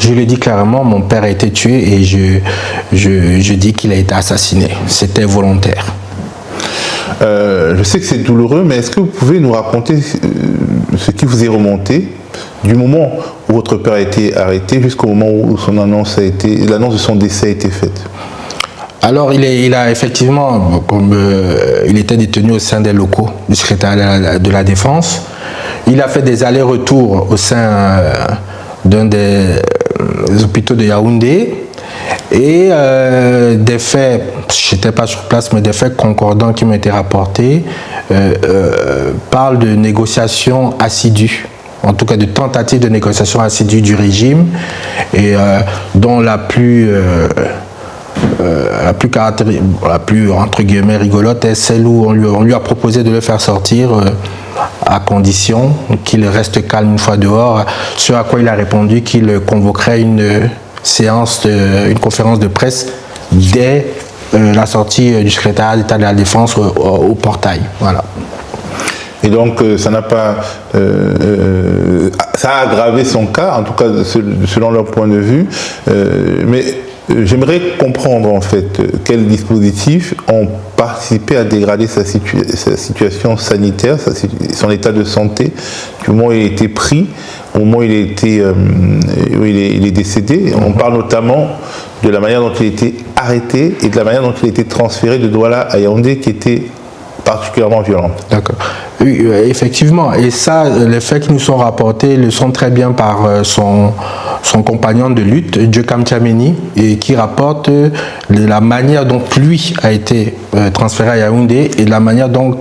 Je le dis clairement, mon père a été tué et je dis qu'il a été assassiné. C'était volontaire. Je sais que c'est douloureux, mais est-ce que vous pouvez nous raconter ce qui vous est remonté du moment où votre père a été arrêté jusqu'au moment où l'annonce de son décès a été faite? Alors, il a effectivement, comme il était détenu au sein des locaux du secrétariat de la Défense, il a fait des allers-retours au sein d'un des hôpitaux de Yaoundé et des faits, je n'étais pas sur place, mais des faits concordants qui m'ont été rapportés parlent de négociations assidues, en tout cas de tentatives de négociation assidue du régime et dont la plus entre guillemets rigolote est celle où on lui a proposé de le faire sortir à condition qu'il reste calme une fois dehors, ce à quoi il a répondu qu'il convoquerait une conférence de presse dès la sortie du secrétariat d'État de la Défense au portail. Voilà. Et donc, ça a aggravé son cas, en tout cas selon leur point de vue. Mais j'aimerais comprendre en fait quels dispositifs ont participé à dégrader sa situation sanitaire, son état de santé, du moment où il a été pris, au moment où il est décédé. On parle notamment de la manière dont il a été arrêté et de la manière dont il a été transféré de Douala à Yaoundé, qui était particulièrement violente. D'accord. Oui, effectivement. Et ça, les faits qui nous sont rapportés le sont très bien par son compagnon de lutte, Djekam Tchameni, et qui rapporte la manière dont lui a été transféré à Yaoundé et la manière dont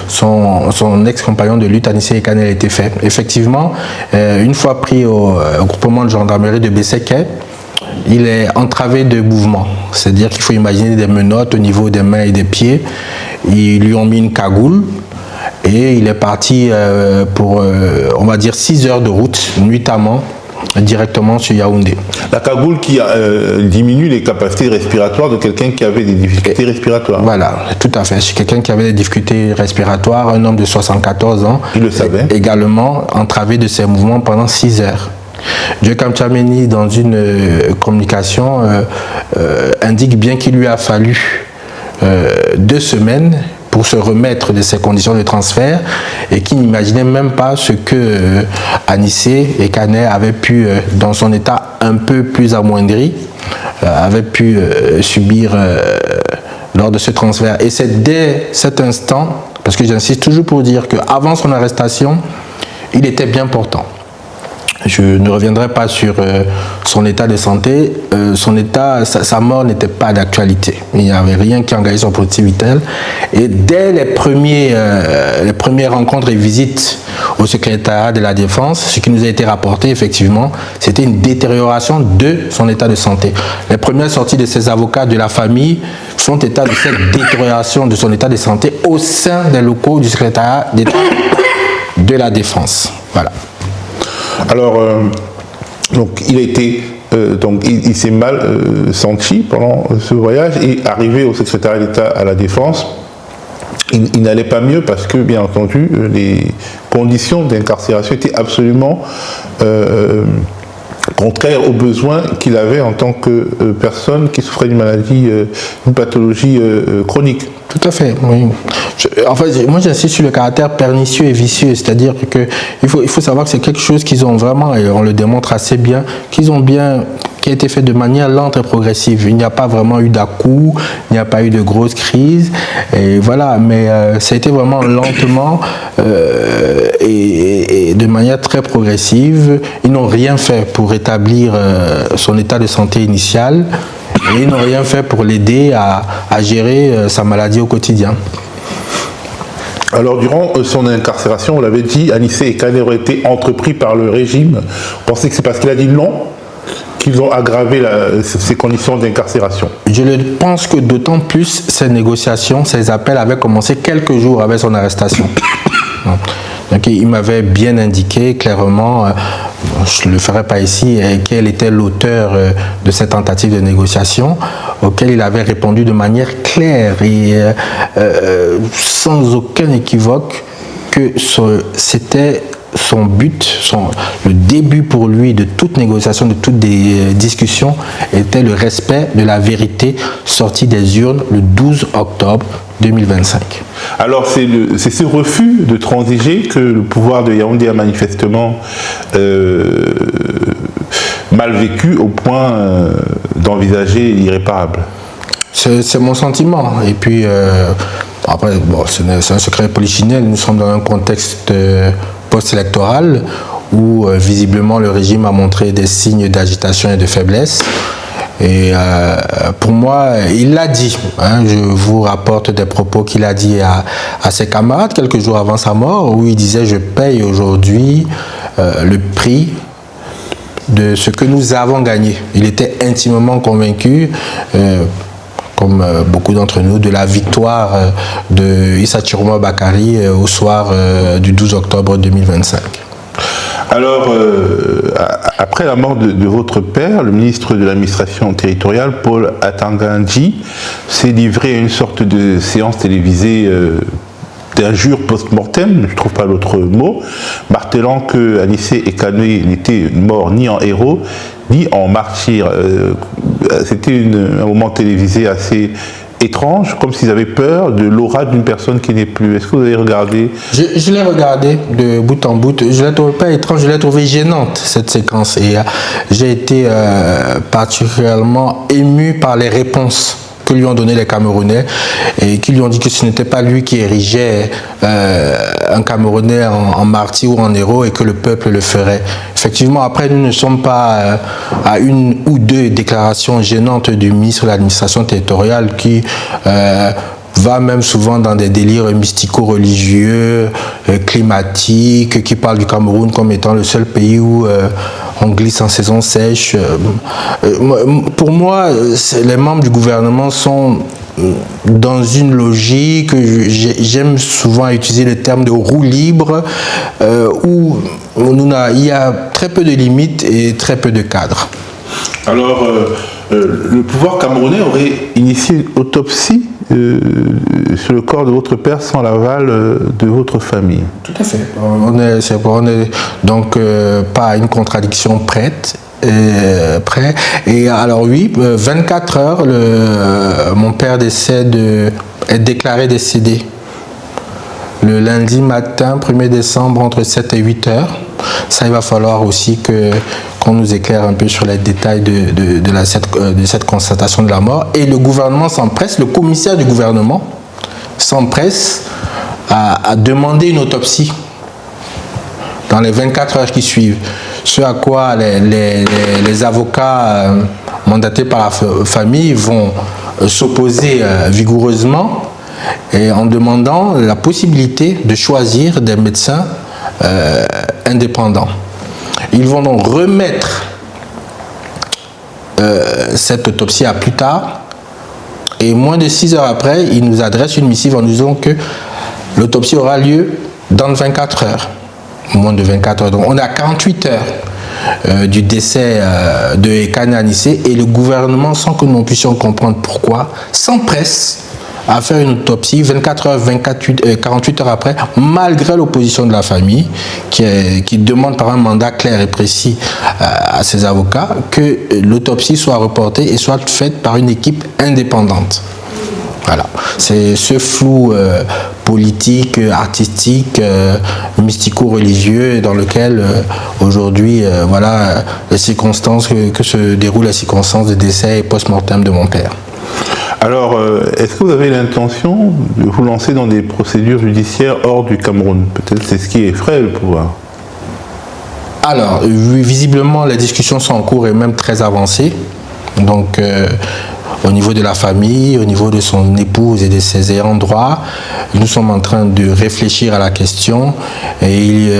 son ex-compagnon de lutte, Anissé Ekane, a été fait. Effectivement, une fois pris au groupement de gendarmerie de Besséké, il est entravé de mouvement. C'est-à-dire qu'il faut imaginer des menottes au niveau des mains et des pieds. Ils lui ont mis une cagoule et il est parti pour, on va dire, 6 heures de route, nuitamment, directement sur Yaoundé. La cagoule qui diminue les capacités respiratoires de quelqu'un qui avait des difficultés respiratoires. Voilà, tout à fait. C'est quelqu'un qui avait des difficultés respiratoires, un homme de 74 ans. Il le savait. Également entravé de ses mouvements pendant 6 heures. Djekam Tchameni, dans une communication, indique bien qu'il lui a fallu 2 semaines pour se remettre de ses conditions de transfert et qu'il n'imaginait même pas ce que Anissé Ekane avait pu, dans son état un peu plus amoindri, avait pu subir lors de ce transfert. Et c'est dès cet instant, parce que j'insiste toujours pour dire qu'avant son arrestation, il était bien portant. Je ne reviendrai pas sur son état de santé. Sa mort n'était pas d'actualité. Il n'y avait rien qui engageait son prototype vital. Et dès les premières rencontres et visites au secrétariat de la Défense, ce qui nous a été rapporté, effectivement, c'était une détérioration de son état de santé. Les premières sorties de ses avocats de la famille font état de cette détérioration de son état de santé au sein des locaux du secrétariat d'État de la Défense. Voilà. Alors, donc il a été, il s'est mal senti pendant ce voyage et arrivé au secrétariat d'État à la Défense, il n'allait pas mieux parce que, bien entendu, les conditions d'incarcération étaient absolument contraires aux besoins qu'il avait en tant que personne qui souffrait d'une maladie, d'une pathologie chronique. Tout à fait, oui. Moi j'insiste sur le caractère pernicieux et vicieux, c'est-à-dire qu'il faut savoir que c'est quelque chose qu'ils ont vraiment, et on le démontre assez bien, qui a été fait de manière lente et progressive. Il n'y a pas vraiment eu d'à-coup, il n'y a pas eu de grosses crises, et voilà, mais ça a été vraiment lentement et de manière très progressive. Ils n'ont rien fait pour rétablir son état de santé initial. Et ils n'ont rien fait pour l'aider à gérer sa maladie au quotidien. Alors, durant son incarcération, on l'avait dit, Anissé Ekane aurait été entrepris par le régime. Vous pensez que c'est parce qu'il a dit non qu'ils ont aggravé ces conditions d'incarcération? Je le pense que d'autant plus ces négociations, ces appels avaient commencé quelques jours avec son arrestation. Donc, il m'avait bien indiqué clairement, je ne le ferai pas ici, quel était l'auteur de cette tentative de négociation, auquel il avait répondu de manière claire et sans aucun équivoque que c'était son but, le début pour lui de toute négociation, de toute discussion, était le respect de la vérité sortie des urnes le 12 octobre 2025. Alors c'est ce refus de transiger que le pouvoir de Yaoundé a manifestement mal vécu au point d'envisager l'irréparable. C'est mon sentiment. Et puis, après, bon, c'est un secret polichinelle. Nous sommes dans un contexte post-électoral où visiblement le régime a montré des signes d'agitation et de faiblesse. Et pour moi, il l'a dit. Hein, je vous rapporte des propos qu'il a dit à ses camarades quelques jours avant sa mort, où il disait « Je paye aujourd'hui le prix de ce que nous avons gagné ». Il était intimement convaincu, comme beaucoup d'entre nous, de la victoire de Issa Chiroma Bakary au soir du 12 octobre 2025. Alors, après la mort de votre père, le ministre de l'administration territoriale, Paul Atanga-Ndji, s'est livré à une sorte de séance télévisée d'injures post-mortem, je ne trouve pas l'autre mot, martelant que Anissé Ekanoué n'était mort ni en héros, ni en martyr. C'était un moment télévisé assez étrange, comme s'ils avaient peur de l'aura d'une personne qui n'est plus. Est-ce que vous avez regardé? Je l'ai regardé de bout en bout. Je ne l'ai trouvé pas étrange, je l'ai trouvé gênante, cette séquence. Et j'ai été particulièrement ému par les réponses que lui ont donné les Camerounais et qui lui ont dit que ce n'était pas lui qui érigeait un Camerounais en martyr ou en héros et que le peuple le ferait. Effectivement, après, nous ne sommes pas à une ou deux déclarations gênantes du ministre de l'administration territoriale qui va même souvent dans des délires mystico-religieux, climatiques, qui parle du Cameroun comme étant le seul pays où on glisse en saison sèche. Pour moi, les membres du gouvernement sont dans une logique, j'aime souvent utiliser le terme de roue libre, où il y a très peu de limites et très peu de cadres. Alors, le pouvoir camerounais aurait initié une autopsie sur le corps de votre père sans l'aval de votre famille. Tout à fait. On est donc pas une contradiction près. Et alors oui, 24 heures, mon père est déclaré décédé. Le lundi matin, 1er décembre, entre 7 et 8 heures. Ça, il va falloir aussi qu'on nous éclaire un peu sur les détails de cette constatation de la mort. Et le gouvernement s'empresse, le commissaire du gouvernement s'empresse à demander une autopsie dans les 24 heures qui suivent. Ce à quoi les avocats mandatés par la famille vont s'opposer vigoureusement et en demandant la possibilité de choisir des médecins indépendants. Ils vont donc remettre cette autopsie à plus tard et moins de 6 heures après, ils nous adressent une missive en nous disant que l'autopsie aura lieu dans 24 heures. Moins de 24 heures. Donc on est à 48 heures du décès de Ekane Anissé et le gouvernement, sans que nous puissions comprendre pourquoi, s'empresse à faire une autopsie 24 heures, 48 heures après, malgré l'opposition de la famille, qui demande par un mandat clair et précis à ses avocats que l'autopsie soit reportée et soit faite par une équipe indépendante. Voilà, c'est ce flou politique, artistique, mystico-religieux dans lequel aujourd'hui, voilà les circonstances que se déroulent les circonstances de décès et post-mortem de mon père. Alors, est-ce que vous avez l'intention de vous lancer dans des procédures judiciaires hors du Cameroun? Peut-être c'est ce qui effraie le pouvoir. Alors, visiblement, les discussions sont en cours et même très avancées. Donc, au niveau de la famille, au niveau de son épouse et de ses ayants droit, nous sommes en train de réfléchir à la question et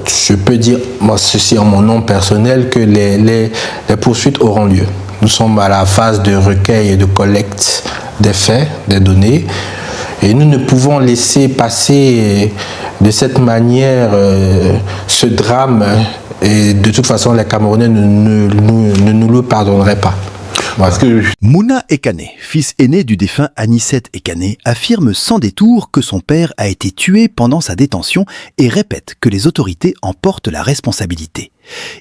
je peux dire, moi, ceci en mon nom personnel, que les poursuites auront lieu. Nous sommes à la phase de recueil et de collecte des faits, des données, et nous ne pouvons laisser passer de cette manière ce drame, et de toute façon les Camerounais ne nous le pardonneraient pas. Parce que Mouna Ekane, fils aîné du défunt Anicet Ekane, affirme sans détour que son père a été tué pendant sa détention et répète que les autorités en portent la responsabilité.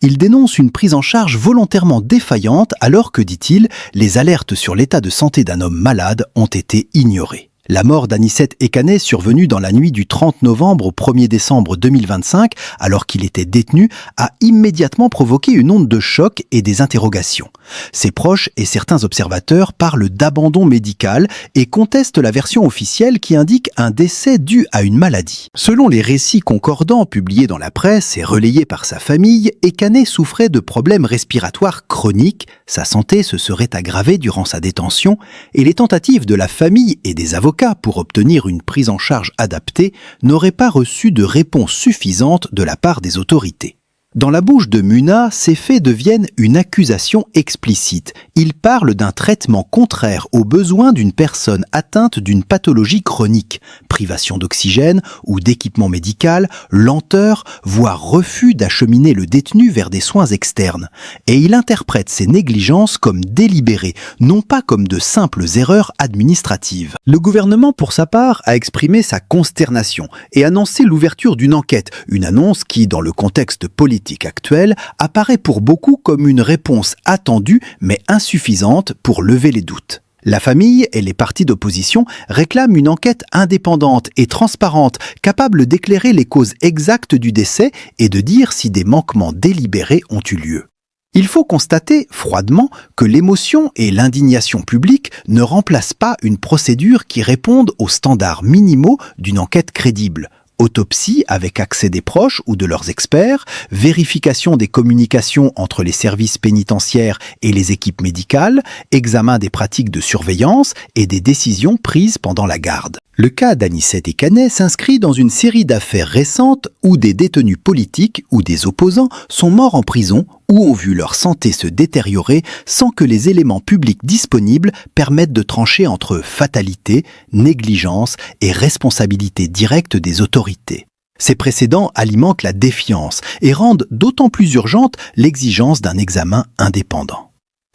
Il dénonce une prise en charge volontairement défaillante alors que, dit-il, les alertes sur l'état de santé d'un homme malade ont été ignorées. La mort d'Anicet Ekane, survenue dans la nuit du 30 novembre au 1er décembre 2025, alors qu'il était détenu, a immédiatement provoqué une onde de choc et des interrogations. Ses proches et certains observateurs parlent d'abandon médical et contestent la version officielle qui indique un décès dû à une maladie. Selon les récits concordants publiés dans la presse et relayés par sa famille, Ekane souffrait de problèmes respiratoires chroniques, sa santé se serait aggravée durant sa détention et les tentatives de la famille et des avocats pour obtenir une prise en charge adaptée n'auraient pas reçu de réponse suffisante de la part des autorités. Dans la bouche de Mouna, ces faits deviennent une accusation explicite. Il parle d'un traitement contraire aux besoins d'une personne atteinte d'une pathologie chronique, privation d'oxygène ou d'équipement médical, lenteur, voire refus d'acheminer le détenu vers des soins externes. Et il interprète ces négligences comme délibérées, non pas comme de simples erreurs administratives. Le gouvernement, pour sa part, a exprimé sa consternation et annoncé l'ouverture d'une enquête, une annonce qui, dans le contexte politique actuelle, apparaît pour beaucoup comme une réponse attendue mais insuffisante pour lever les doutes. La famille et les partis d'opposition réclament une enquête indépendante et transparente, capable d'éclairer les causes exactes du décès et de dire si des manquements délibérés ont eu lieu. Il faut constater froidement que l'émotion et l'indignation publique ne remplacent pas une procédure qui réponde aux standards minimaux d'une enquête crédible. Autopsie avec accès des proches ou de leurs experts, vérification des communications entre les services pénitentiaires et les équipes médicales, examen des pratiques de surveillance et des décisions prises pendant la garde. Le cas d'Anicet Ekane s'inscrit dans une série d'affaires récentes où des détenus politiques ou des opposants sont morts en prison ou ont vu leur santé se détériorer sans que les éléments publics disponibles permettent de trancher entre fatalité, négligence et responsabilité directe des autorités. Ces précédents alimentent la défiance et rendent d'autant plus urgente l'exigence d'un examen indépendant.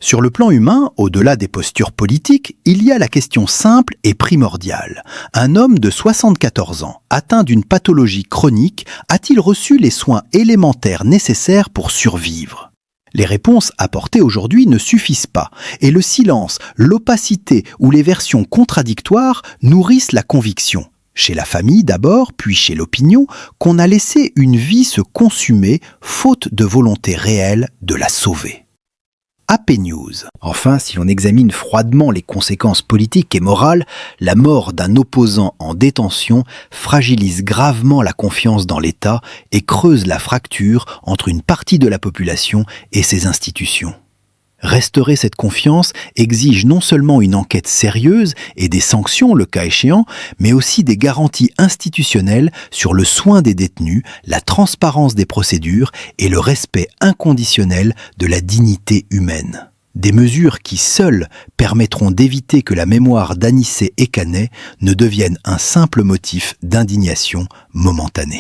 Sur le plan humain, au-delà des postures politiques, il y a la question simple et primordiale. Un homme de 74 ans, atteint d'une pathologie chronique, a-t-il reçu les soins élémentaires nécessaires pour survivre ? Les réponses apportées aujourd'hui ne suffisent pas, et le silence, l'opacité ou les versions contradictoires nourrissent la conviction, chez la famille d'abord, puis chez l'opinion, qu'on a laissé une vie se consumer, faute de volonté réelle de la sauver. AP News. Enfin, si l'on examine froidement les conséquences politiques et morales, la mort d'un opposant en détention fragilise gravement la confiance dans l'État et creuse la fracture entre une partie de la population et ses institutions. Restaurer cette confiance exige non seulement une enquête sérieuse et des sanctions le cas échéant, mais aussi des garanties institutionnelles sur le soin des détenus, la transparence des procédures et le respect inconditionnel de la dignité humaine. Des mesures qui seules permettront d'éviter que la mémoire d'Anicet Ekane ne devienne un simple motif d'indignation momentanée.